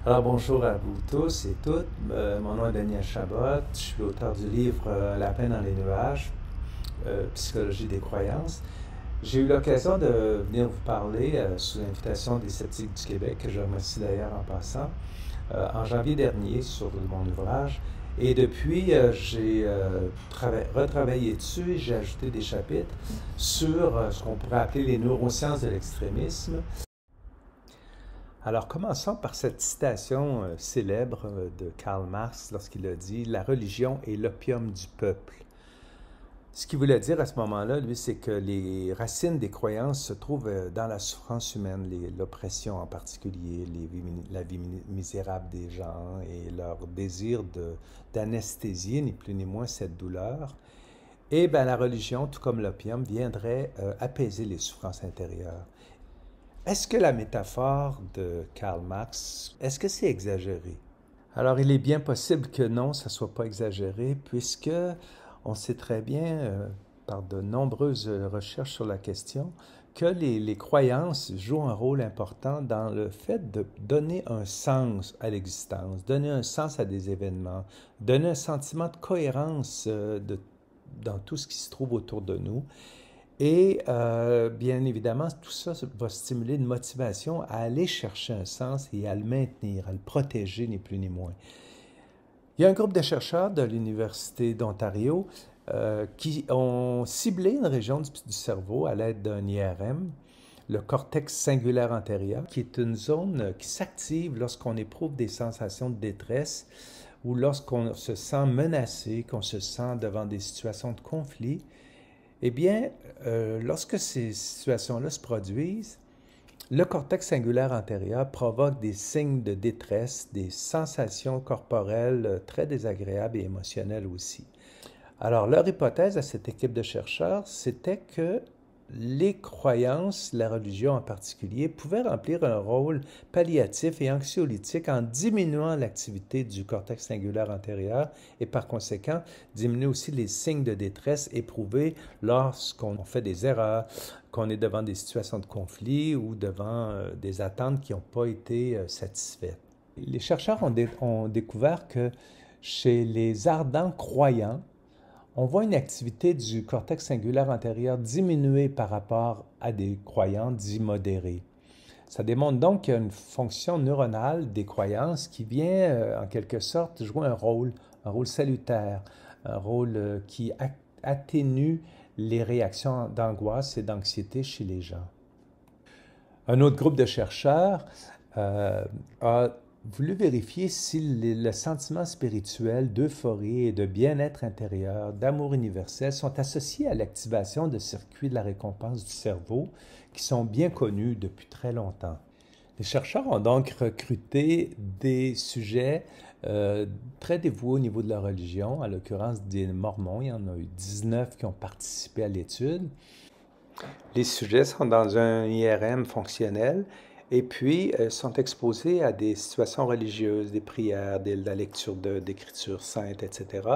Alors bonjour à vous tous et toutes. Mon nom est Daniel Chabot. Je suis l'auteur du livre La peine dans les nuages, Psychologie des croyances. J'ai eu l'occasion de venir vous parler sous l'invitation des sceptiques du Québec, que je remercie d'ailleurs en passant, en janvier dernier sur mon ouvrage. Et depuis, j'ai retravaillé dessus et j'ai ajouté des chapitres sur ce qu'on pourrait appeler les neurosciences de l'extrémisme. Alors, commençons par cette citation célèbre de Karl Marx lorsqu'il a dit « La religion est l'opium du peuple ». Ce qu'il voulait dire à ce moment-là, lui, c'est que les racines des croyances se trouvent dans la souffrance humaine, l'oppression en particulier, la vie misérable des gens et leur désir d'anesthésier, ni plus ni moins, cette douleur. Et bien, la religion, tout comme l'opium, viendrait apaiser les souffrances intérieures. Est-ce que la métaphore de Karl Marx, est-ce que c'est exagéré? Alors, il est bien possible que non, ça ne soit pas exagéré, puisque on sait très bien, par de nombreuses recherches sur la question, que les croyances jouent un rôle important dans le fait de donner un sens à l'existence, donner un sens à des événements, donner un sentiment de cohérence dans tout ce qui se trouve autour de nous. Et bien évidemment, tout ça va stimuler une motivation à aller chercher un sens et à le maintenir, à le protéger, ni plus ni moins. Il y a un groupe de chercheurs de l'Université d'Ontario qui ont ciblé une région du cerveau à l'aide d'un IRM, le cortex singulaire antérieur, qui est une zone qui s'active lorsqu'on éprouve des sensations de détresse ou lorsqu'on se sent menacé, qu'on se sent devant des situations de conflit. Eh bien, lorsque ces situations-là se produisent, le cortex singulaire antérieur provoque des signes de détresse, des sensations corporelles très désagréables et émotionnelles aussi. Alors, leur hypothèse à cette équipe de chercheurs, c'était que les croyances, la religion en particulier, pouvaient remplir un rôle palliatif et anxiolytique en diminuant l'activité du cortex singulaire antérieur et par conséquent diminuer aussi les signes de détresse éprouvés lorsqu'on fait des erreurs, qu'on est devant des situations de conflit ou devant des attentes qui n'ont pas été satisfaites. Les chercheurs ont découvert que chez les ardents croyants, on voit une activité du cortex singulaire antérieur diminuer par rapport à des croyants dits modérés. Ça démontre donc qu'il y a une fonction neuronale des croyances qui vient en quelque sorte jouer un rôle salutaire, un rôle qui atténue les réactions d'angoisse et d'anxiété chez les gens. Un autre groupe de chercheurs a voulu vérifier si le sentiment spirituel d'euphorie et de bien-être intérieur, d'amour universel, sont associés à l'activation de circuits de la récompense du cerveau qui sont bien connus depuis très longtemps. Les chercheurs ont donc recruté des sujets très dévoués au niveau de la religion, en l'occurrence des Mormons. Il y en a eu 19 qui ont participé à l'étude. Les sujets sont dans un IRM fonctionnel et puis sont exposés à des situations religieuses, des prières, de la lecture d'écritures saintes, etc.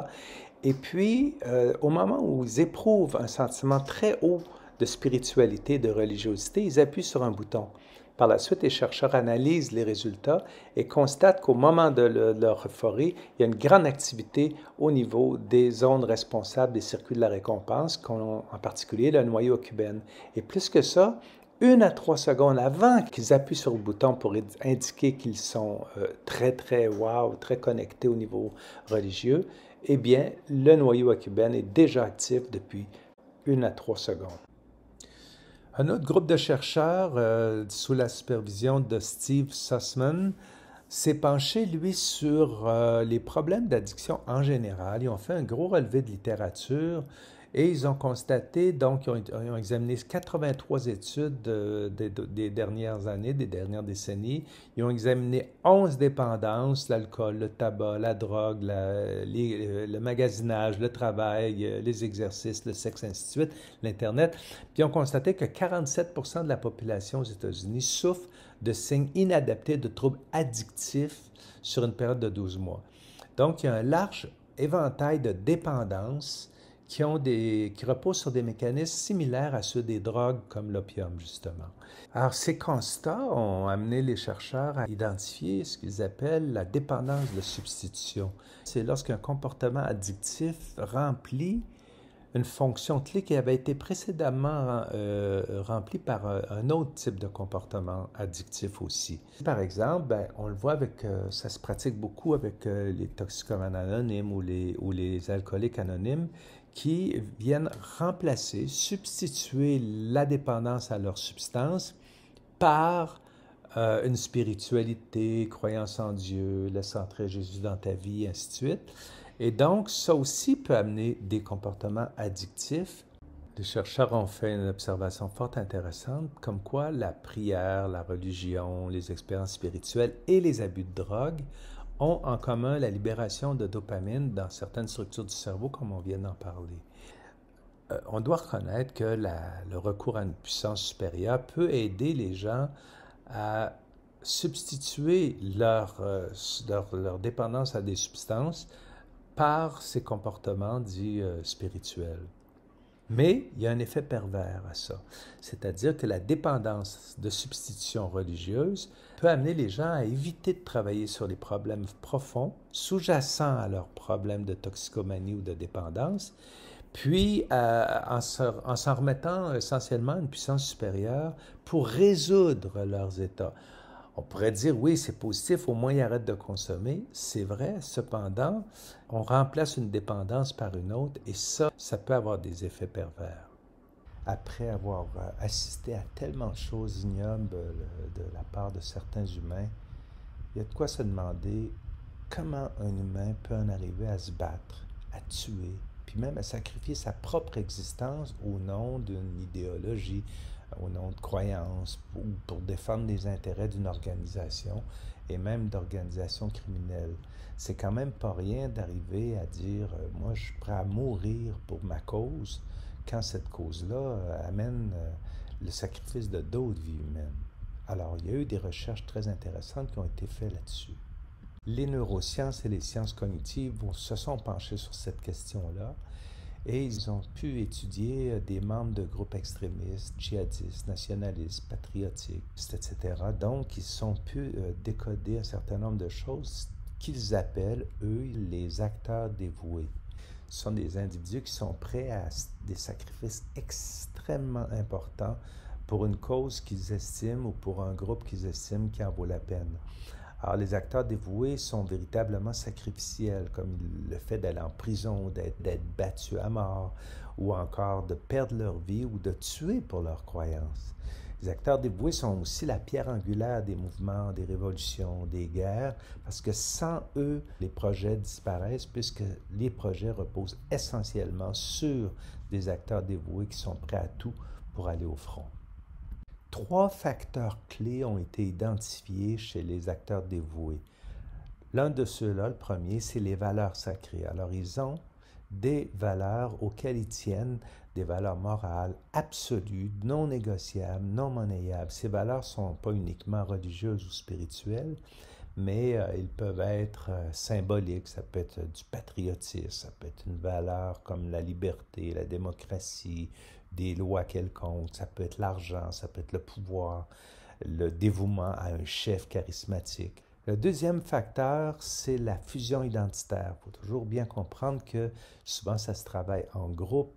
Et puis, au moment où ils éprouvent un sentiment très haut de spiritualité, de religiosité, ils appuient sur un bouton. Par la suite, les chercheurs analysent les résultats et constatent qu'au moment de leur euphorie, il y a une grande activité au niveau des zones responsables des circuits de la récompense, en particulier le noyau cubain. Et plus que ça, 1 à 3 secondes avant qu'ils appuient sur le bouton pour indiquer qu'ils sont très connectés au niveau religieux, eh bien, le noyau cubain est déjà actif depuis 1 à 3 secondes. Un autre groupe de chercheurs, sous la supervision de Steve Sussman, s'est penché, lui, sur les problèmes d'addiction en général. Ils ont fait un gros relevé de littérature et ils ont constaté, donc, ils ont examiné 83 études des dernières années, des dernières décennies. Ils ont examiné 11 dépendances, l'alcool, le tabac, la drogue, le magasinage, le travail, les exercices, le sexe, ainsi de suite, l'Internet. Puis ils ont constaté que 47% de la population aux États-Unis souffre de signes inadaptés de troubles addictifs sur une période de 12 mois. Donc, il y a un large éventail de dépendances qui reposent sur des mécanismes similaires à ceux des drogues comme l'opium, justement. Alors, ces constats ont amené les chercheurs à identifier ce qu'ils appellent la dépendance de substitution. C'est lorsqu'un comportement addictif remplit une fonction clé qui avait été précédemment remplie par un autre type de comportement addictif aussi. Par exemple, on le voit ça se pratique beaucoup avec les toxicomanes anonymes ou les alcooliques anonymes qui viennent remplacer, substituer la dépendance à leur substance par une spiritualité, croyance en Dieu, laisse entrer Jésus dans ta vie, ainsi de suite. Et donc, ça aussi peut amener des comportements addictifs. Les chercheurs ont fait une observation fort intéressante, comme quoi la prière, la religion, les expériences spirituelles et les abus de drogue ont en commun la libération de dopamine dans certaines structures du cerveau, comme on vient d'en parler. On doit reconnaître que le recours à une puissance supérieure peut aider les gens à substituer leur dépendance à des substances par ces comportements dits spirituels. Mais il y a un effet pervers à ça, c'est-à-dire que la dépendance de substitution religieuse peut amener les gens à éviter de travailler sur les problèmes profonds, sous-jacents à leurs problèmes de toxicomanie ou de dépendance, puis en s'en remettant essentiellement à une puissance supérieure pour résoudre leurs états. On pourrait dire, oui, c'est positif, au moins ils arrêtent de consommer. C'est vrai, cependant, on remplace une dépendance par une autre et ça peut avoir des effets pervers. Après avoir assisté à tellement de choses ignobles de la part de certains humains, il y a de quoi se demander comment un humain peut en arriver à se battre, à tuer, puis même à sacrifier sa propre existence au nom d'une idéologie, au nom de croyances, ou pour défendre les intérêts d'une organisation et même d'organisations criminelles. C'est quand même pas rien d'arriver à dire « moi, je suis prêt à mourir pour ma cause », quand cette cause-là amène le sacrifice de d'autres vies humaines. Alors, il y a eu des recherches très intéressantes qui ont été faites là-dessus. Les neurosciences et les sciences cognitives se sont penchées sur cette question-là et ils ont pu étudier des membres de groupes extrémistes, djihadistes, nationalistes, patriotiques, etc. Donc, ils ont pu décoder un certain nombre de choses qu'ils appellent, eux, les acteurs dévoués. Ce sont des individus qui sont prêts à des sacrifices extrêmement importants pour une cause qu'ils estiment ou pour un groupe qu'ils estiment qui en vaut la peine. Alors, les acteurs dévoués sont véritablement sacrificiels, comme le fait d'aller en prison, d'être battus à mort, ou encore de perdre leur vie ou de tuer pour leurs croyances. Les acteurs dévoués sont aussi la pierre angulaire des mouvements, des révolutions, des guerres, parce que sans eux, les projets disparaissent, puisque les projets reposent essentiellement sur des acteurs dévoués qui sont prêts à tout pour aller au front. 3 facteurs clés ont été identifiés chez les acteurs dévoués. L'un de ceux-là, le premier, c'est les valeurs sacrées. Alors, ils ont des valeurs auxquelles ils tiennent, des valeurs morales absolues, non négociables, non monnayables. Ces valeurs ne sont pas uniquement religieuses ou spirituelles, mais ils peuvent être symboliques. Ça peut être du patriotisme, ça peut être une valeur comme la liberté, la démocratie, des lois quelconques, ça peut être l'argent, ça peut être le pouvoir, le dévouement à un chef charismatique. Le deuxième facteur, c'est la fusion identitaire. Il faut toujours bien comprendre que souvent ça se travaille en groupe,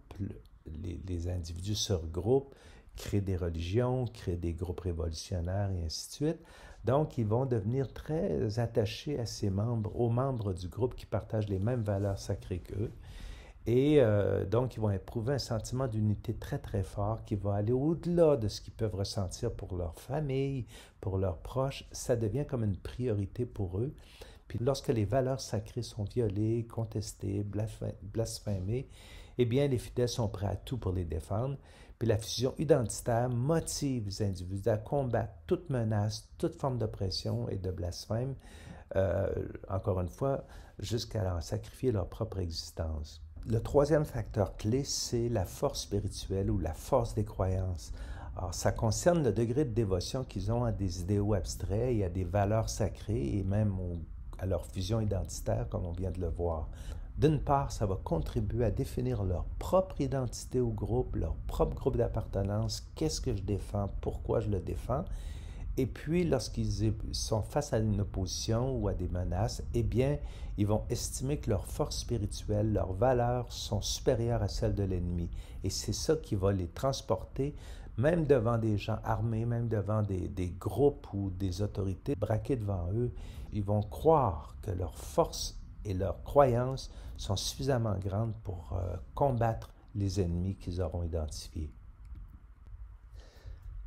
les individus se regroupent, créent des religions, créent des groupes révolutionnaires et ainsi de suite. Donc, ils vont devenir très attachés à ces membres, aux membres du groupe qui partagent les mêmes valeurs sacrées qu'eux. Et donc, ils vont éprouver un sentiment d'unité très, très fort qui va aller au-delà de ce qu'ils peuvent ressentir pour leur famille, pour leurs proches. Ça devient comme une priorité pour eux. Puis lorsque les valeurs sacrées sont violées, contestées, blasphémées, eh bien, les fidèles sont prêts à tout pour les défendre. Puis la fusion identitaire motive les individus à combattre toute menace, toute forme d'oppression et de blasphème, encore une fois, jusqu'à en sacrifier leur propre existence. Le troisième facteur clé, c'est la force spirituelle ou la force des croyances. Alors, ça concerne le degré de dévotion qu'ils ont à des idéaux abstraits et à des valeurs sacrées et même à leur fusion identitaire, comme on vient de le voir. D'une part, ça va contribuer à définir leur propre identité au groupe, leur propre groupe d'appartenance, qu'est-ce que je défends, pourquoi je le défends. Et puis, lorsqu'ils sont face à une opposition ou à des menaces, eh bien, ils vont estimer que leurs forces spirituelles, leurs valeurs sont supérieures à celles de l'ennemi. Et c'est ça qui va les transporter, même devant des gens armés, même devant des groupes ou des autorités braquées devant eux. Ils vont croire que leurs forces et leurs croyances sont suffisamment grandes pour combattre les ennemis qu'ils auront identifiés.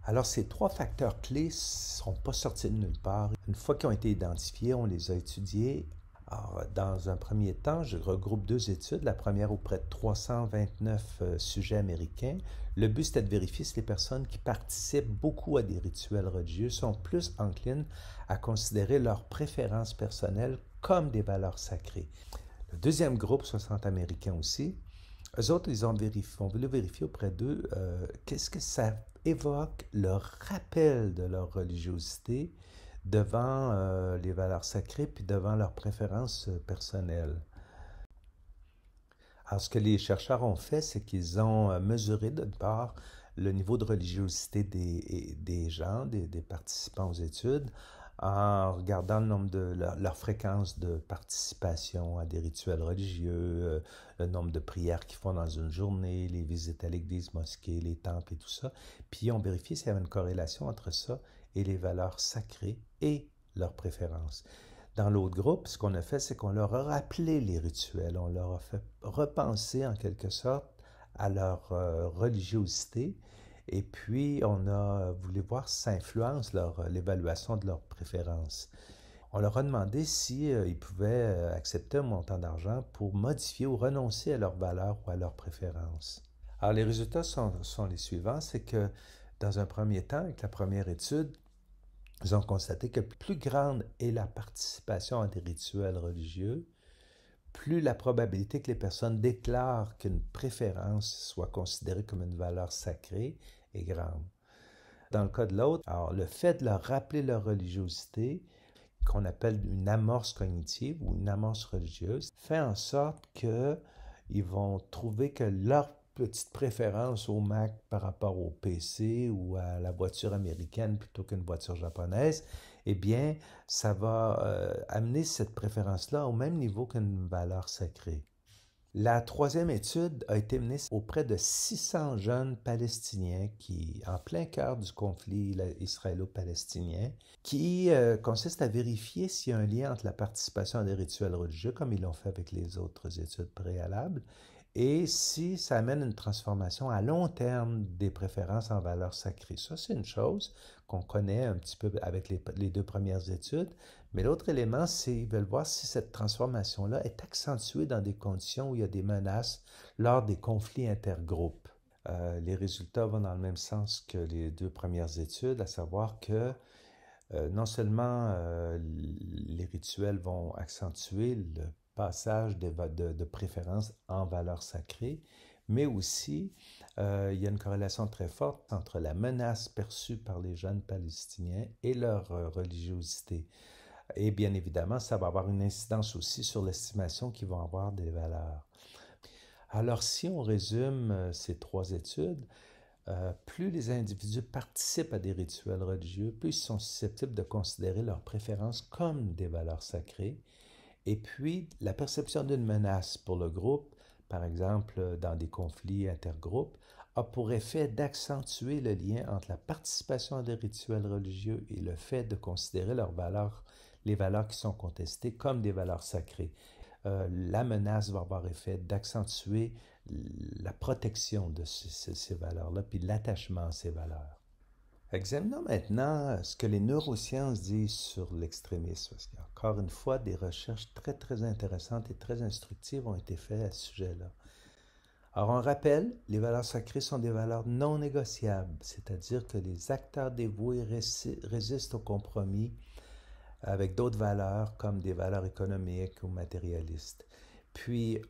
Alors, ces trois facteurs clés ne sont pas sortis de nulle part. Une fois qu'ils ont été identifiés, on les a étudiés. Alors, dans un premier temps, je regroupe deux études. La première auprès de 329 sujets américains. Le but, c'était de vérifier si les personnes qui participent beaucoup à des rituels religieux sont plus enclines à considérer leurs préférences personnelles comme des valeurs sacrées. Le deuxième groupe, 60 Américains aussi, eux autres, ils ont voulu vérifier auprès d'eux qu'est-ce que ça évoque leur rappel de leur religiosité devant les valeurs sacrées puis devant leurs préférences personnelles. Alors, ce que les chercheurs ont fait, c'est qu'ils ont mesuré d'une part le niveau de religiosité des gens, des participants aux études, en regardant le nombre de leur fréquence de participation à des rituels religieux, le nombre de prières qu'ils font dans une journée, les visites à l'église, mosquée, les temples et tout ça. Puis on vérifié s'il y avait une corrélation entre ça et les valeurs sacrées et leurs préférences. Dans l'autre groupe, ce qu'on a fait, c'est qu'on leur a rappelé les rituels, on leur a fait repenser en quelque sorte à leur religiosité. Et puis, on a voulu voir si ça influence l'évaluation de leurs préférences. On leur a demandé si ils pouvaient accepter un montant d'argent pour modifier ou renoncer à leurs valeurs ou à leurs préférences. Alors, les résultats sont les suivants, c'est que dans un premier temps, avec la première étude, ils ont constaté que plus grande est la participation à des rituels religieux, plus la probabilité que les personnes déclarent qu'une préférence soit considérée comme une valeur sacrée est grande. Dans le cas de l'autre, alors le fait de leur rappeler leur religiosité, qu'on appelle une amorce cognitive ou une amorce religieuse, fait en sorte qu'ils vont trouver que leur petite préférence au Mac par rapport au PC ou à la voiture américaine plutôt qu'une voiture japonaise, eh bien, ça va amener cette préférence-là au même niveau qu'une valeur sacrée. La troisième étude a été menée auprès de 600 jeunes Palestiniens qui, en plein cœur du conflit israélo-palestinien, qui consiste à vérifier s'il y a un lien entre la participation à des rituels religieux, comme ils l'ont fait avec les autres études préalables, et si ça amène une transformation à long terme des préférences en valeurs sacrées. Ça, c'est une chose qu'on connaît un petit peu avec les deux premières études, mais l'autre élément, c'est qu'ils veulent voir si cette transformation-là est accentuée dans des conditions où il y a des menaces lors des conflits intergroupes. Les résultats vont dans le même sens que les deux premières études, à savoir que non seulement les rituels vont accentuer le passage de préférence en valeurs sacrées, mais aussi il y a une corrélation très forte entre la menace perçue par les jeunes Palestiniens et leur religiosité. Et bien évidemment, ça va avoir une incidence aussi sur l'estimation qu'ils vont avoir des valeurs. Alors, si on résume ces trois études, plus les individus participent à des rituels religieux, plus ils sont susceptibles de considérer leurs préférences comme des valeurs sacrées. Et puis, la perception d'une menace pour le groupe, par exemple dans des conflits intergroupes, a pour effet d'accentuer le lien entre la participation à des rituels religieux et le fait de considérer les valeurs qui sont contestées comme des valeurs sacrées. La menace va avoir effet d'accentuer la protection de ces valeurs-là, puis l'attachement à ces valeurs. Examinons maintenant ce que les neurosciences disent sur l'extrémisme, parce qu'il y a encore une fois des recherches très très intéressantes et très instructives ont été faites à ce sujet-là. Alors on rappelle, les valeurs sacrées sont des valeurs non négociables, c'est-à-dire que les acteurs dévoués résistent au compromis avec d'autres valeurs comme des valeurs économiques ou matérialistes. Puis,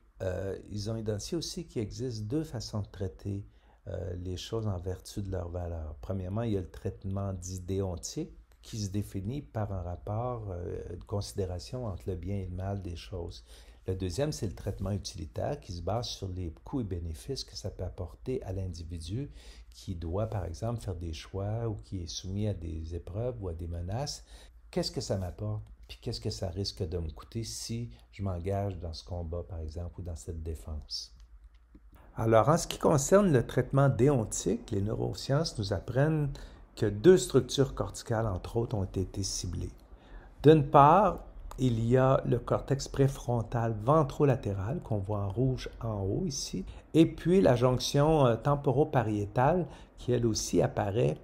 ils ont identifié aussi qu'il existe deux façons de traiter les choses en vertu de leurs valeurs. Premièrement, il y a le traitement dit déontique qui se définit par un rapport, une considération entre le bien et le mal des choses. Le deuxième, c'est le traitement utilitaire qui se base sur les coûts et bénéfices que ça peut apporter à l'individu qui doit, par exemple, faire des choix ou qui est soumis à des épreuves ou à des menaces. Qu'est-ce que ça m'apporte? Puis qu'est-ce que ça risque de me coûter si je m'engage dans ce combat, par exemple, ou dans cette défense? Alors, en ce qui concerne le traitement déontique, les neurosciences nous apprennent que deux structures corticales, entre autres, ont été ciblées. D'une part, il y a le cortex préfrontal ventrolatéral qu'on voit en rouge en haut ici, et puis la jonction temporopariétale qui elle aussi apparaît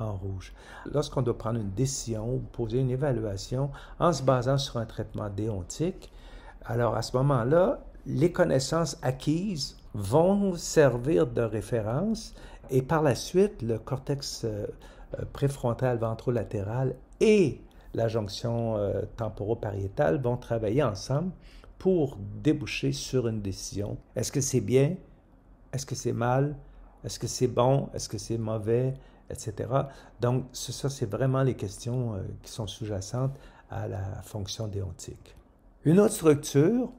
en rouge. Lorsqu'on doit prendre une décision ou poser une évaluation en se basant sur un traitement déontique, alors à ce moment-là, les connaissances acquises vont servir de référence et par la suite, le cortex préfrontal ventrolatéral et la jonction temporopariétale vont travailler ensemble pour déboucher sur une décision. Est-ce que c'est bien? Est-ce que c'est mal? Est-ce que c'est bon? Est-ce que c'est mauvais? Etc. Donc, ça, c'est vraiment les questions qui sont sous-jacentes à la fonction déontique. Une autre structure,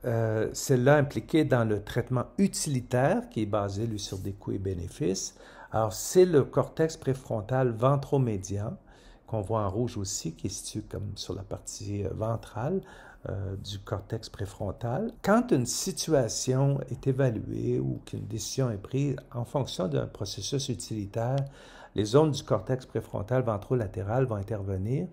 celle-là impliquée dans le traitement utilitaire qui est basé, lui, sur des coûts et bénéfices. Alors, c'est le cortex préfrontal ventromédian, qu'on voit en rouge aussi, qui est situé comme sur la partie ventrale du cortex préfrontal. Quand une situation est évaluée ou qu'une décision est prise en fonction d'un processus utilitaire, les zones du cortex préfrontal ventrolatéral vont intervenir.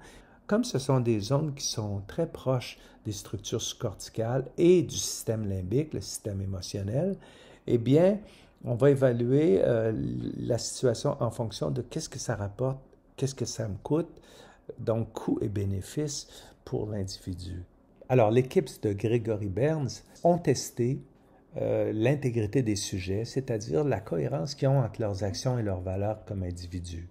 Comme ce sont des zones qui sont très proches des structures sous-corticales et du système limbique, le système émotionnel, eh bien, on va évaluer la situation en fonction de qu'est-ce que ça rapporte, qu'est-ce que ça me coûte, donc coûts et bénéfices pour l'individu. Alors, l'équipe de Gregory Berns ont testé l'intégrité des sujets, c'est-à-dire la cohérence qu'ils ont entre leurs actions et leurs valeurs comme individus.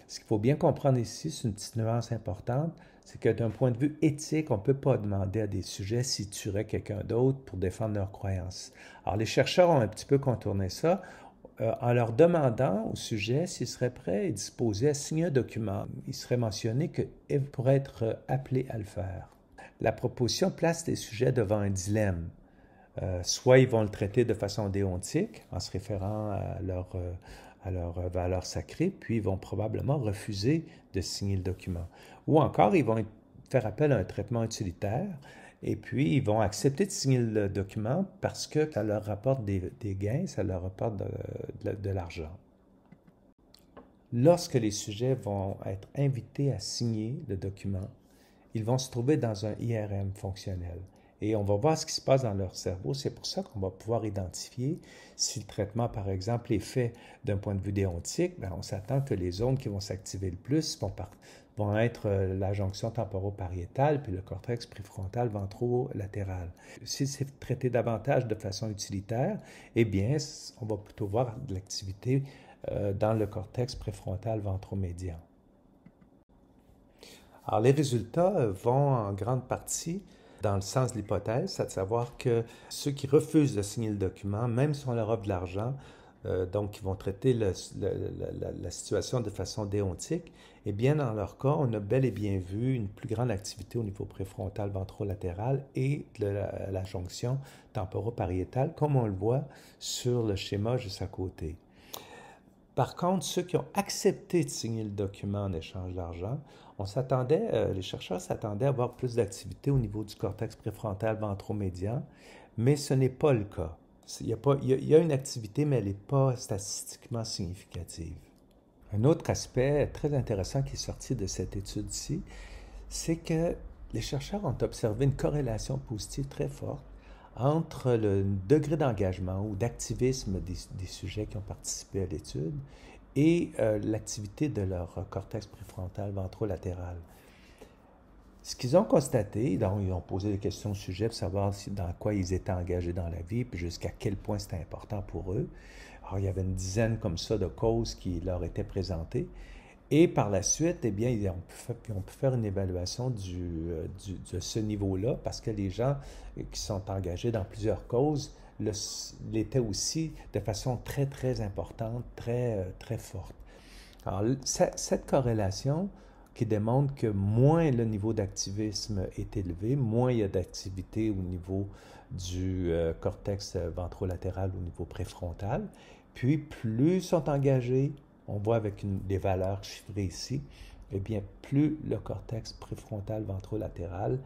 Ce qu'il faut bien comprendre ici, c'est une petite nuance importante, c'est que d'un point de vue éthique, on ne peut pas demander à des sujets s'ils tueraient quelqu'un d'autre pour défendre leurs croyances. Alors, les chercheurs ont un petit peu contourné ça en leur demandant au sujet s'ils seraient prêts et disposés à signer un document. Il serait mentionné qu'ils pourraient être appelés à le faire. La proposition place les sujets devant un dilemme. Soit ils vont le traiter de façon déontique, en se référant à leur valeur sacrée, puis ils vont probablement refuser de signer le document. Ou encore, ils vont faire appel à un traitement utilitaire, et puis ils vont accepter de signer le document parce que ça leur rapporte des gains, ça leur rapporte de l'argent. Lorsque les sujets vont être invités à signer le document, ils vont se trouver dans un IRM fonctionnel. Et on va voir ce qui se passe dans leur cerveau. C'est pour ça qu'on va pouvoir identifier si le traitement, par exemple, est fait d'un point de vue déontique. Bien, on s'attend que les zones qui vont s'activer le plus vont être la jonction temporopariétale puis le cortex préfrontal ventrolatéral. Si c'est traité davantage de façon utilitaire, eh bien, on va plutôt voir de l'activité dans le cortex préfrontal ventromédian. Alors, les résultats vont en grande partie dans le sens de l'hypothèse, c'est de savoir que ceux qui refusent de signer le document, même si on leur offre de l'argent, donc qui vont traiter la situation de façon déontique, eh bien, dans leur cas, on a bel et bien vu une plus grande activité au niveau préfrontal ventrolatéral et de la jonction temporopariétale, comme on le voit sur le schéma juste à côté. Par contre, ceux qui ont accepté de signer le document en échange d'argent, les chercheurs s'attendaient à avoir plus d'activité au niveau du cortex préfrontal ventromédian, mais ce n'est pas le cas. Il y a une activité, mais elle n'est pas statistiquement significative. Un autre aspect très intéressant qui est sorti de cette étude-ci, c'est que les chercheurs ont observé une corrélation positive très forte entre le degré d'engagement ou d'activisme des sujets qui ont participé à l'étude et l'activité de leur cortex préfrontal ventrolatéral. Ce qu'ils ont constaté, donc ils ont posé des questions au sujet pour savoir dans quoi ils étaient engagés dans la vie, puis jusqu'à quel point c'était important pour eux. Alors, il y avait une dizaine comme ça de causes qui leur étaient présentées. Et par la suite, eh bien, ils ont pu faire une évaluation de ce niveau-là parce que les gens qui sont engagés dans plusieurs causes l'étaient aussi de façon très, très importante, très, très forte. Alors, cette corrélation qui démontrent que moins le niveau d'activisme est élevé, moins il y a d'activité au niveau du cortex ventrolatéral, au niveau préfrontal, puis plus ils sont engagés, on voit avec des valeurs chiffrées ici, eh bien, plus le cortex préfrontal ventrolatéral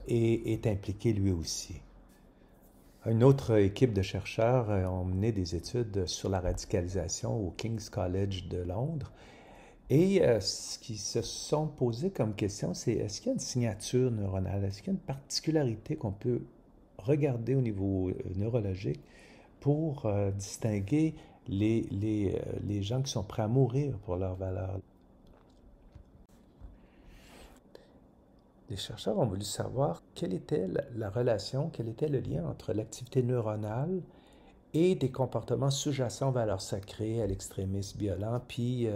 est impliqué lui aussi. Une autre équipe de chercheurs ont mené des études sur la radicalisation au King's College de Londres. Et ce qu'ils se sont posé comme question, c'est est-ce qu'il y a une signature neuronale, est-ce qu'il y a une particularité qu'on peut regarder au niveau neurologique pour distinguer les gens qui sont prêts à mourir pour leurs valeurs. Les chercheurs ont voulu savoir quelle était la relation, quel était le lien entre l'activité neuronale et des comportements sous-jacents aux valeurs sacrées, à l'extrémisme violent, puis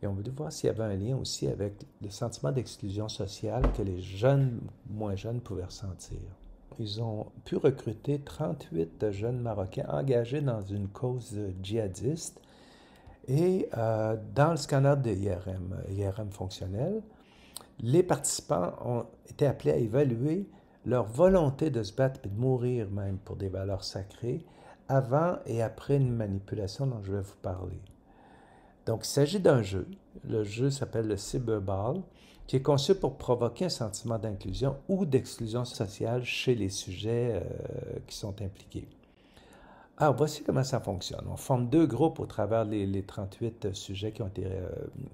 ils ont voulu voir s'il y avait un lien aussi avec le sentiment d'exclusion sociale que les jeunes, moins jeunes, pouvaient ressentir. Ils ont pu recruter 38 jeunes Marocains engagés dans une cause djihadiste et dans le scanner de IRM fonctionnel, les participants ont été appelés à évaluer leur volonté de se battre et de mourir même pour des valeurs sacrées avant et après une manipulation dont je vais vous parler. Donc, il s'agit d'un jeu. Le jeu s'appelle le Cyberball, qui est conçu pour provoquer un sentiment d'inclusion ou d'exclusion sociale chez les sujets qui sont impliqués. Alors, voici comment ça fonctionne. On forme deux groupes au travers les 38 sujets qui ont été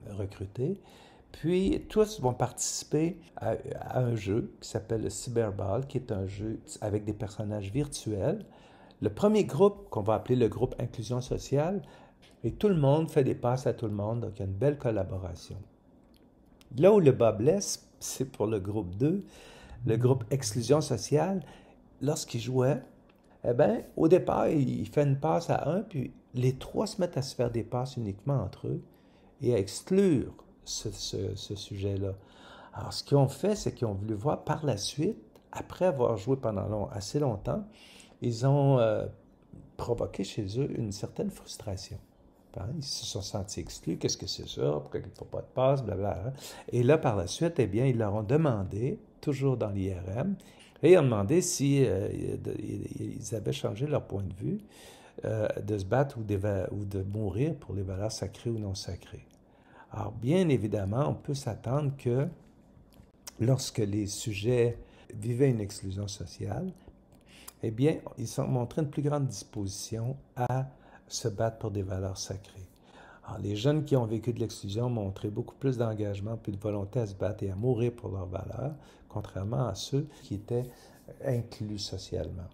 recrutés. Puis, tous vont participer à un jeu qui s'appelle le Cyberball, qui est un jeu avec des personnages virtuels. Le premier groupe, qu'on va appeler le groupe Inclusion sociale, et tout le monde fait des passes à tout le monde, donc il y a une belle collaboration. Là où le bas blesse, c'est pour le groupe 2, le groupe Exclusion sociale. Lorsqu'il jouait, eh bien, au départ, il fait une passe à un, puis les trois se mettent à se faire des passes uniquement entre eux et à exclure ce sujet-là. Alors, ce qu'ils ont fait, c'est qu'ils ont voulu voir par la suite, après avoir joué pendant assez longtemps, ils ont provoqué chez eux une certaine frustration. Ils se sont sentis exclus. Qu'est-ce que c'est ça? Pourquoi il ne faut pas de passe? Blablabla. Et là, par la suite, eh bien, ils leur ont demandé, toujours dans l'IRM, et ils ont demandé si ils avaient changé leur point de vue de se battre ou de mourir pour les valeurs sacrées ou non sacrées. Alors, bien évidemment, on peut s'attendre que lorsque les sujets vivaient une exclusion sociale, eh bien, ils ont montré une plus grande disposition à se battre pour des valeurs sacrées. Alors, les jeunes qui ont vécu de l'exclusion ont montré beaucoup plus d'engagement puis de volonté à se battre et à mourir pour leurs valeurs, contrairement à ceux qui étaient inclus socialement.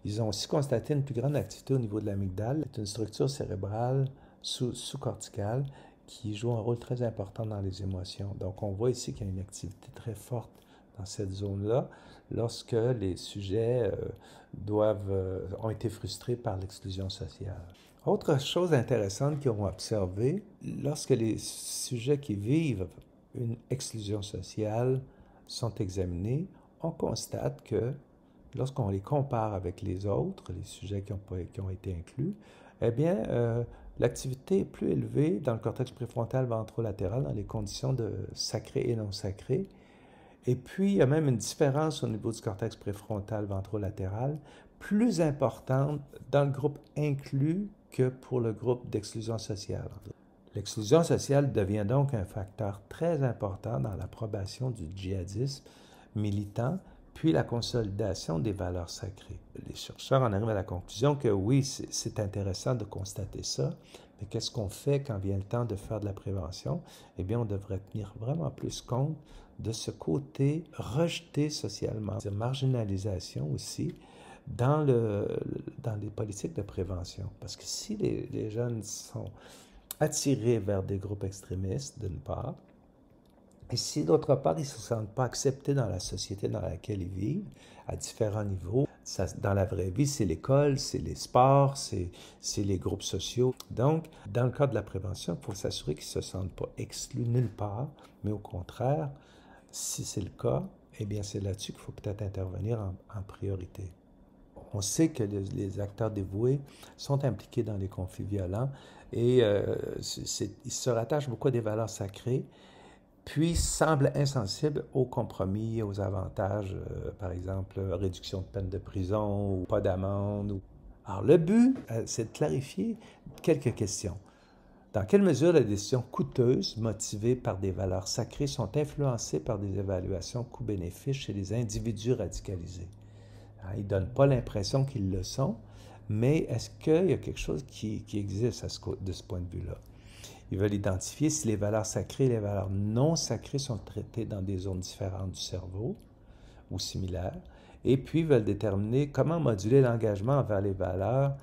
Ils ont aussi constaté une plus grande activité au niveau de l'amygdale. C'est une structure cérébrale sous-corticale qui joue un rôle très important dans les émotions. Donc, on voit ici qu'il y a une activité très forte dans cette zone-là lorsque les sujets ont été frustrés par l'exclusion sociale. Autre chose intéressante qu'ils ont observé, lorsque les sujets qui vivent une exclusion sociale sont examinés, on constate que lorsqu'on les compare avec les autres, les sujets qui ont été inclus, eh bien, l'activité est plus élevée dans le cortex préfrontal ventrolatéral dans les conditions de sacré et non sacré. Et puis, il y a même une différence au niveau du cortex préfrontal ventrolatéral plus importante dans le groupe inclus que pour le groupe d'exclusion sociale. L'exclusion sociale devient donc un facteur très important dans l'approbation du djihadisme militant, puis la consolidation des valeurs sacrées. Les chercheurs en arrivent à la conclusion que oui, c'est intéressant de constater ça, mais qu'est-ce qu'on fait quand vient le temps de faire de la prévention? Eh bien, on devrait tenir vraiment plus compte de ce côté rejeté socialement, de marginalisation aussi, dans les politiques de prévention. Parce que si les jeunes sont attirés vers des groupes extrémistes, d'une part, et si d'autre part, ils ne se sentent pas acceptés dans la société dans laquelle ils vivent, à différents niveaux, dans la vraie vie, c'est l'école, c'est les sports, c'est les groupes sociaux. Donc, dans le cadre de la prévention, il faut s'assurer qu'ils ne se sentent pas exclus nulle part, mais au contraire, si c'est le cas, eh bien, c'est là-dessus qu'il faut peut-être intervenir en priorité. On sait que les acteurs dévoués sont impliqués dans les conflits violents et ils se rattachent beaucoup à des valeurs sacrées. puis semble insensible aux compromis, aux avantages, par exemple, réduction de peine de prison ou pas d'amende. Alors, le but, c'est de clarifier quelques questions. Dans quelle mesure les décisions coûteuses, motivées par des valeurs sacrées, sont influencées par des évaluations coût-bénéfice chez les individus radicalisés? Ils ne donnent pas l'impression qu'ils le sont, mais est-ce qu'il y a quelque chose qui existe de ce point de vue-là? Ils veulent identifier si les valeurs sacrées et les valeurs non sacrées sont traitées dans des zones différentes du cerveau ou similaires, et puis ils veulent déterminer comment moduler l'engagement envers les valeurs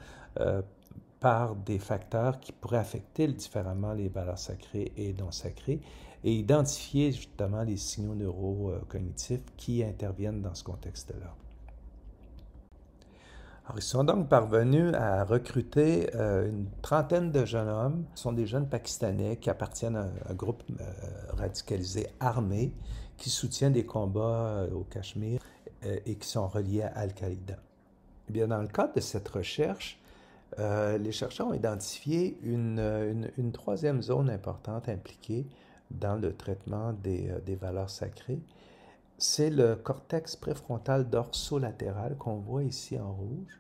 par des facteurs qui pourraient affecter différemment les valeurs sacrées et non sacrées, et identifier justement les signaux neurocognitifs qui interviennent dans ce contexte-là. Alors, ils sont donc parvenus à recruter une trentaine de jeunes hommes. Ce sont des jeunes Pakistanais qui appartiennent à un groupe radicalisé armé qui soutient des combats au Cachemire et qui sont reliés à Al-Qaïda. Eh bien, dans le cadre de cette recherche, les chercheurs ont identifié une troisième zone importante impliquée dans le traitement des valeurs sacrées. C'est le cortex préfrontal dorsolatéral qu'on voit ici en rouge.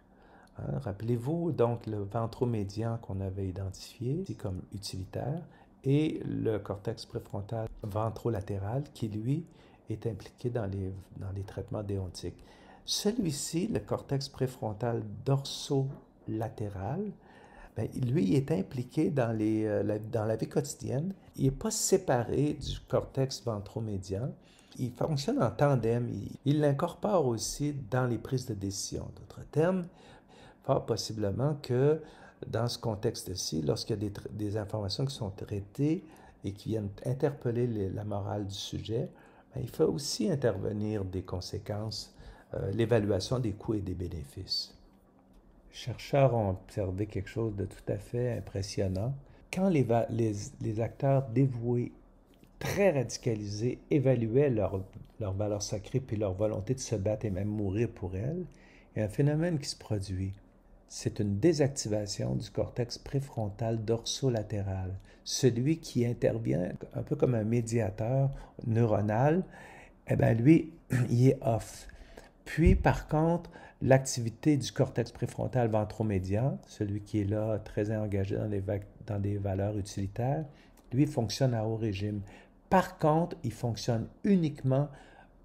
Hein? Rappelez-vous donc le ventromédian qu'on avait identifié comme utilitaire et le cortex préfrontal ventrolatéral qui, lui, est impliqué dans les traitements déontiques. Celui-ci, le cortex préfrontal dorsolatéral, bien, lui, il est impliqué dans la vie quotidienne. Il n'est pas séparé du cortex ventromédian. Il fonctionne en tandem. Il l'incorpore aussi dans les prises de décision. D'autres termes, fort possiblement que dans ce contexte-ci, lorsqu'il y a des informations qui sont traitées et qui viennent interpeller la morale du sujet, bien, il faut aussi intervenir des conséquences, l'évaluation des coûts et des bénéfices. Les chercheurs ont observé quelque chose de tout à fait impressionnant. Quand les acteurs dévoués très radicalisés évaluaient leurs valeurs sacrées puis leur volonté de se battre et même mourir pour elles, il y a un phénomène qui se produit. C'est une désactivation du cortex préfrontal dorsolatéral, celui qui intervient un peu comme un médiateur neuronal. Eh bien, lui, il est off. Puis, par contre, l'activité du cortex préfrontal ventromédian, celui qui est là très engagé dans des valeurs utilitaires, lui fonctionne à haut régime. Par contre, il fonctionne uniquement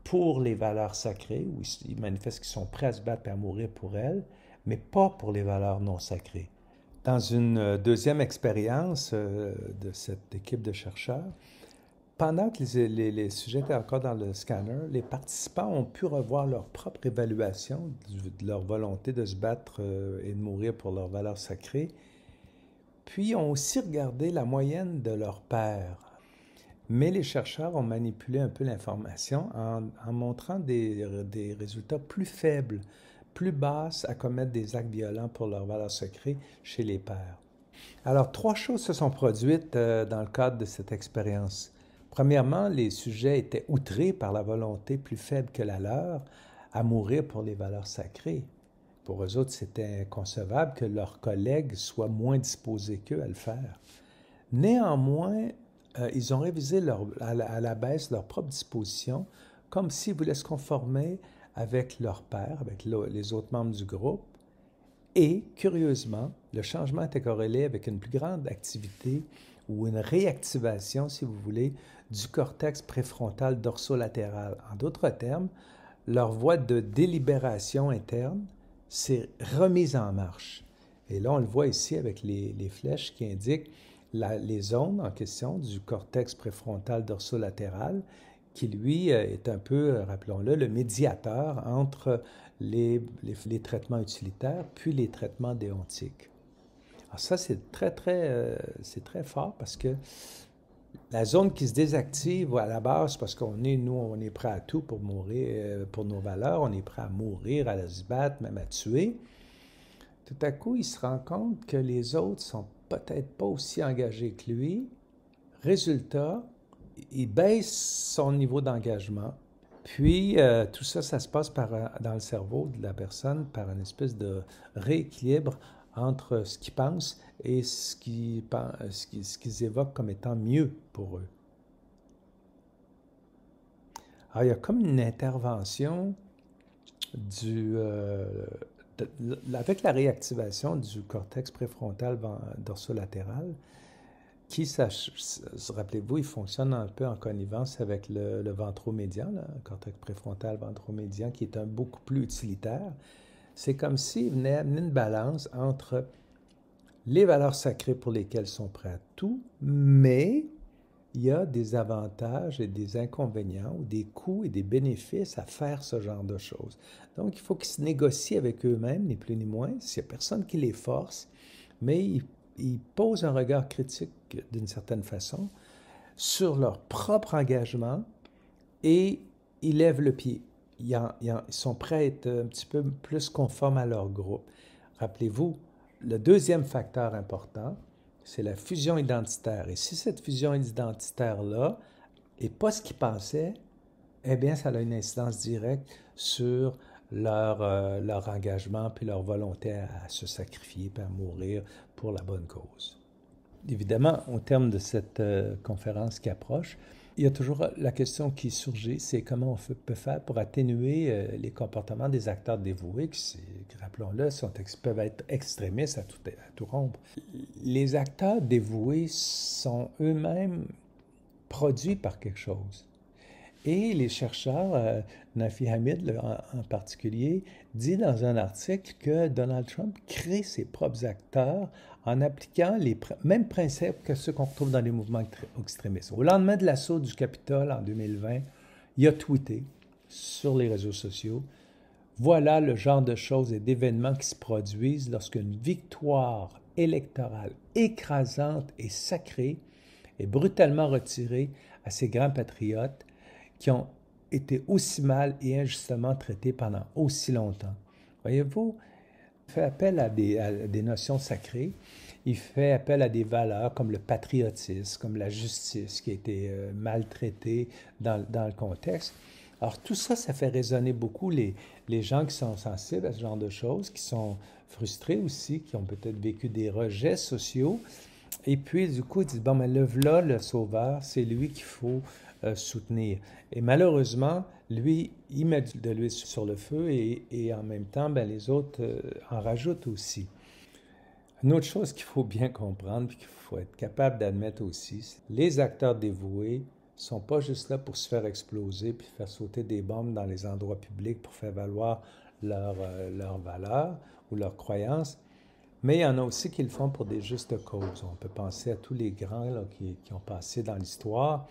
pour les valeurs sacrées, où il manifeste qu'ils sont prêts à se battre et à mourir pour elles, mais pas pour les valeurs non sacrées. Dans une deuxième expérience de cette équipe de chercheurs, pendant que les sujets étaient encore dans le scanner, les participants ont pu revoir leur propre évaluation de leur volonté de se battre et de mourir pour leurs valeurs sacrées, puis ont aussi regardé la moyenne de leurs pairs. Mais les chercheurs ont manipulé un peu l'information en montrant des résultats plus faibles, plus basses à commettre des actes violents pour leurs valeurs sacrées chez les pairs. Alors, trois choses se sont produites dans le cadre de cette expérience. Premièrement, les sujets étaient outrés par la volonté plus faible que la leur à mourir pour les valeurs sacrées. Pour eux autres, c'était inconcevable que leurs collègues soient moins disposés qu'eux à le faire. Néanmoins, ils ont révisé à la baisse leurs propres dispositions, comme s'ils voulaient se conformer avec leurs pairs, avec les autres membres du groupe. Et, curieusement, le changement était corrélé avec une plus grande activité ou une réactivation, si vous voulez, du cortex préfrontal dorsolatéral. En d'autres termes, leur voie de délibération interne s'est remise en marche. Et là, on le voit ici avec les flèches qui indiquent les zones en question du cortex préfrontal dorsolatéral, qui, lui, est un peu, rappelons-le, le médiateur entre les traitements utilitaires puis les traitements déontiques. Alors ça, c'est très fort parce que la zone qui se désactive à la base, parce qu'on est prêt à tout pour mourir, pour nos valeurs, on est prêt à mourir, à se battre, même à tuer. Tout à coup, il se rend compte que les autres sont peut-être pas aussi engagés que lui. Résultat, il baisse son niveau d'engagement. Puis, tout ça, ça se passe dans le cerveau de la personne par une espèce de rééquilibre entre ce qu'ils pensent et ce qu'ils évoquent comme étant mieux pour eux. Alors, il y a comme une intervention avec la réactivation du cortex préfrontal dorsolatéral, qui, rappelez-vous, il fonctionne un peu en connivence avec le ventromédian, le cortex préfrontal ventromédian, qui est beaucoup plus utilitaire. C'est comme s'il venait amener une balance entre les valeurs sacrées pour lesquelles ils sont prêts à tout, mais il y a des avantages et des inconvénients ou des coûts et des bénéfices à faire ce genre de choses. Donc, il faut qu'ils se négocient avec eux-mêmes, ni plus ni moins. S'il n'y a personne qui les force, mais ils posent un regard critique d'une certaine façon sur leur propre engagement et ils lèvent le pied. Ils sont prêts à être un petit peu plus conformes à leur groupe. Rappelez-vous, le deuxième facteur important, c'est la fusion identitaire. Et si cette fusion identitaire-là n'est pas ce qu'ils pensaient, eh bien, ça a une incidence directe sur leur engagement puis leur volonté à se sacrifier puis à mourir pour la bonne cause. Évidemment, au terme de cette conférence qui approche, il y a toujours la question qui surgit, c'est comment on peut faire pour atténuer les comportements des acteurs dévoués, qui rappelons-le, peuvent être extrémistes à tout rompre. Les acteurs dévoués sont eux-mêmes produits par quelque chose. Et les chercheurs, Nafi Hamid en particulier, dit dans un article que Donald Trump crée ses propres acteurs en appliquant les mêmes principes que ceux qu'on retrouve dans les mouvements extrémistes. Au lendemain de l'assaut du Capitole en 2020, il a tweeté sur les réseaux sociaux « Voilà le genre de choses et d'événements qui se produisent lorsqu'une victoire électorale écrasante et sacrée est brutalement retirée à ces grands patriotes qui ont été aussi mal et injustement traités pendant aussi longtemps. » Voyez-vous, il fait appel à des notions sacrées, il fait appel à des valeurs comme le patriotisme, comme la justice qui a été maltraitée dans le contexte. Alors tout ça, ça fait résonner beaucoup les gens qui sont sensibles à ce genre de choses, qui sont frustrés aussi, qui ont peut-être vécu des rejets sociaux. Et puis, du coup, ils disent, bon, mais le sauveur, c'est lui qu'il faut soutenir. Et malheureusement, lui, il met de l'huile sur le feu et en même temps, ben, les autres en rajoutent aussi. Une autre chose qu'il faut bien comprendre et qu'il faut être capable d'admettre aussi, les acteurs dévoués ne sont pas juste là pour se faire exploser puis faire sauter des bombes dans les endroits publics pour faire valoir leurs valeurs ou leurs croyances. Mais il y en a aussi qui le font pour des justes causes. On peut penser à tous les grands là, qui ont passé dans l'histoire,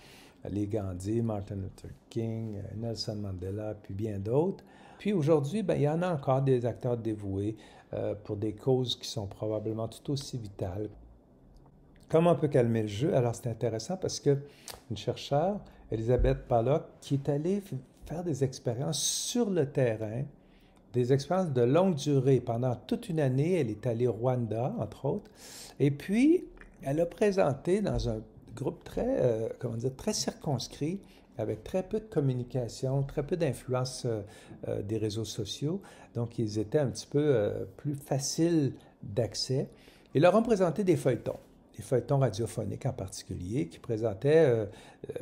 les Gandhi, Martin Luther King, Nelson Mandela, puis bien d'autres. Puis aujourd'hui, ben, il y en a encore des acteurs dévoués pour des causes qui sont probablement tout aussi vitales. Comment on peut calmer le jeu? Alors c'est intéressant parce qu'une chercheure, Elisabeth Pollock, qui est allée faire des expériences sur le terrain, des expériences de longue durée. Pendant toute une année, elle est allée au Rwanda, entre autres. Et puis, elle a présenté dans un groupe très circonscrit, avec très peu de communication, très peu d'influence des réseaux sociaux. Donc, ils étaient un petit peu plus faciles d'accès. Ils leur ont présenté des feuilletons radiophoniques en particulier, qui présentaient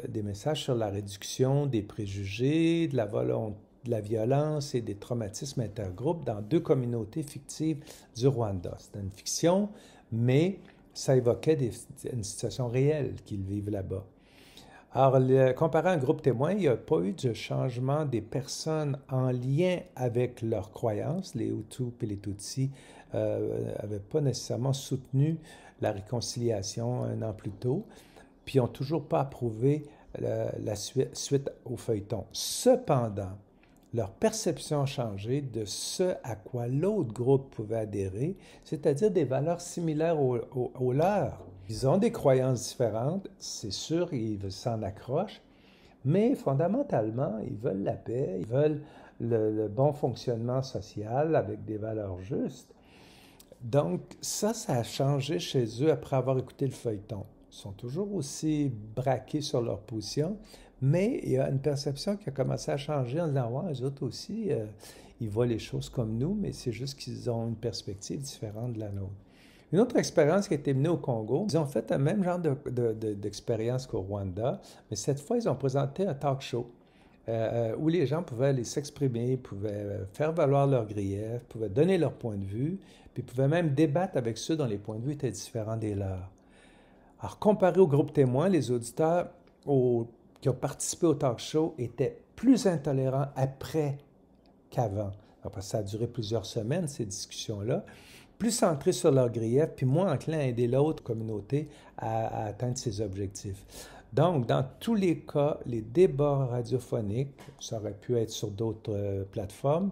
des messages sur la réduction des préjugés, de la volonté, de la violence et des traumatismes intergroupes dans 2 communautés fictives du Rwanda. C'était une fiction, mais ça évoquait une situation réelle qu'ils vivent là-bas. Alors, comparé à un groupe témoin, il n'y a pas eu de changement des personnes en lien avec leurs croyances. Les Hutus et les Tutsis n'avaient pas nécessairement soutenu la réconciliation un an plus tôt, puis n'ont toujours pas approuvé la suite au feuilleton. Cependant, leur perception a changé de ce à quoi l'autre groupe pouvait adhérer, c'est-à-dire des valeurs similaires aux leurs. Ils ont des croyances différentes, c'est sûr, ils s'en accrochent, mais fondamentalement, ils veulent la paix, ils veulent le bon fonctionnement social avec des valeurs justes. Donc ça a changé chez eux après avoir écouté le feuilleton. Ils sont toujours aussi braqués sur leur position, mais il y a une perception qui a commencé à changer en disant « Ouais, eux autres aussi, ils voient les choses comme nous, mais c'est juste qu'ils ont une perspective différente de la nôtre. » Une autre expérience qui a été menée au Congo, ils ont fait un même genre d'expérience qu'au Rwanda, mais cette fois, ils ont présenté un talk show où les gens pouvaient aller s'exprimer, pouvaient faire valoir leurs griefs, pouvaient donner leur point de vue, puis pouvaient même débattre avec ceux dont les points de vue étaient différents des leurs. Alors, comparé au groupe témoin, les auditeurs qui ont participé au talk show étaient plus intolérants après qu'avant. Alors, ça a duré plusieurs semaines, ces discussions-là, plus centrés sur leurs griefs, puis moins enclins à aider l'autre communauté à atteindre ses objectifs. Donc, dans tous les cas, les débats radiophoniques, ça aurait pu être sur d'autres plateformes,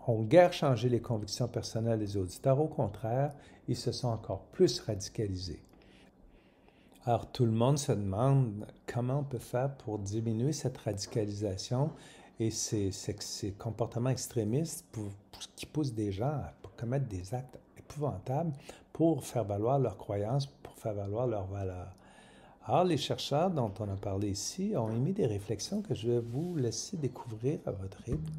ont guère changé les convictions personnelles des auditeurs. Au contraire, ils se sont encore plus radicalisés. Alors, tout le monde se demande comment on peut faire pour diminuer cette radicalisation et ces comportements extrémistes qui poussent des gens à commettre des actes épouvantables pour faire valoir leurs croyances, pour faire valoir leurs valeurs. Alors, les chercheurs dont on a parlé ici ont émis des réflexions que je vais vous laisser découvrir à votre rythme.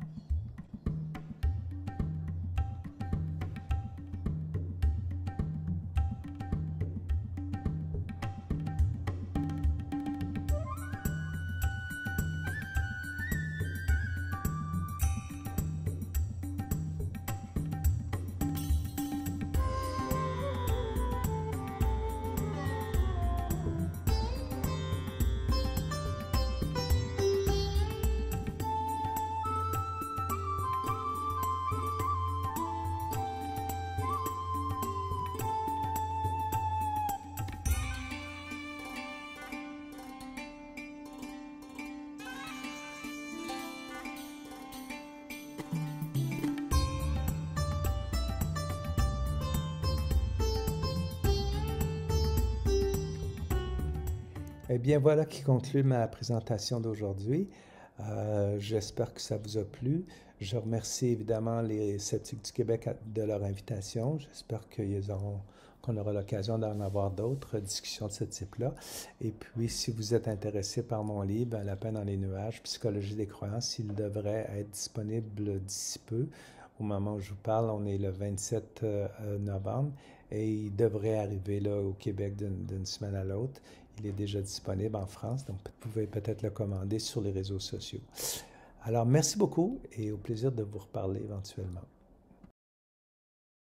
Eh bien, voilà qui conclut ma présentation d'aujourd'hui. J'espère que ça vous a plu. Je remercie évidemment les Sceptiques du Québec de leur invitation. J'espère qu'on aura l'occasion d'en avoir d'autres discussions de ce type-là. Et puis, si vous êtes intéressé par mon livre, La peine dans les nuages, Psychologie des croyances, il devrait être disponible d'ici peu. Au moment où je vous parle, on est le 27 novembre et il devrait arriver là au Québec d'une semaine à l'autre. Il est déjà disponible en France, donc vous pouvez peut-être le commander sur les réseaux sociaux. Alors, merci beaucoup et au plaisir de vous reparler éventuellement.